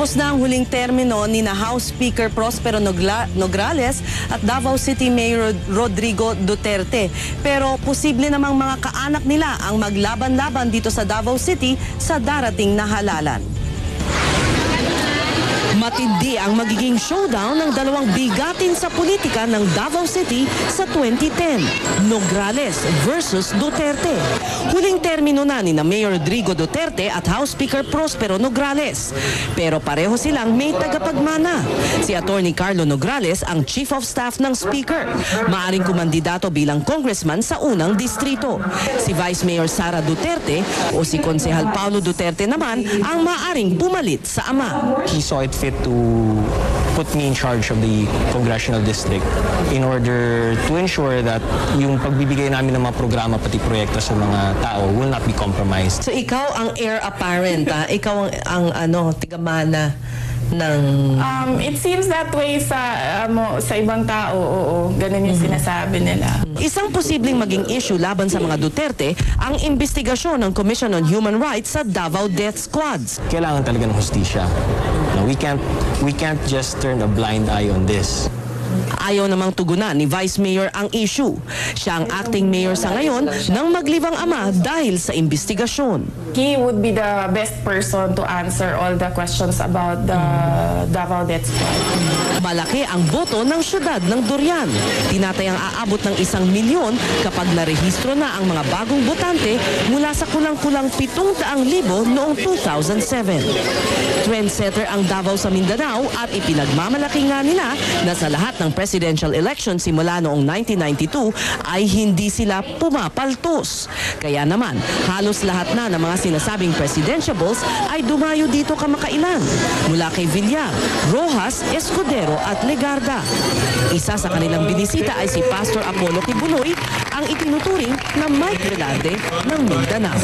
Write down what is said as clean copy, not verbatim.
Tapos na ang huling termino ni na House Speaker Prospero Nograles at Davao City Mayor Rodrigo Duterte. Pero posible namang mga kaanak nila ang maglaban-laban dito sa Davao City sa darating na halalan. Matindi ang magiging showdown ng dalawang bigatin sa politika ng Davao City sa 2010, Nograles versus Duterte. Huling termino na ni na Mayor Rodrigo Duterte at House Speaker Prospero Nograles. Pero pareho silang may tagapagmana. Si Attorney Carlo Nograles ang Chief of Staff ng Speaker, maaring kumandidato bilang congressman sa unang distrito. Si Vice Mayor Sara Duterte o si Konsehal Paulo Duterte naman ang maaring pumalit sa ama. He saw it fit to put me in charge of the congressional district in order to ensure that yung pagbibigay namin ng mga programa pati proyekto sa mga tao will not be compromised. So ikaw ang heir apparent, ha? Ikaw ang tigamana ng... It seems that way sa ibang tao, oo. Ganun yung sinasabi nila. Isang posibleng maging issue laban sa mga Duterte ang investigasyon ng Commission on Human Rights sa Davao Death Squads. Kailangan talaga ng hustisya. No, we can't just turn a blind eye on this. Ayaw namang tugunan ni Vice Mayor ang issue. Siya ang acting mayor sa ngayon ng maglibang ama dahil sa investigasyon. He would be the best person to answer all the questions about the Davao Death Squad. Malaki ang boto ng syudad ng Durian. Tinatayang aabot ng 1 milyon kapag narehistro na ang mga bagong botante mula sa kulang-kulang 700,000 noong 2007. Trendsetter ang Davao sa Mindanao at ipinagmamalaki nga nila na sa lahat ng presidential election simula noong 1992 ay hindi sila pumapaltos. Kaya naman, halos lahat na ng mga sinasabing presidentiables ay dumayo dito kamakailan. Mula kay Villar, Rojas, Escudero at Legarda. Isa sa kanilang binisita ay si Pastor Apollo Kibuloy, ang itinuturing na Mike Velarde ng Mindanao.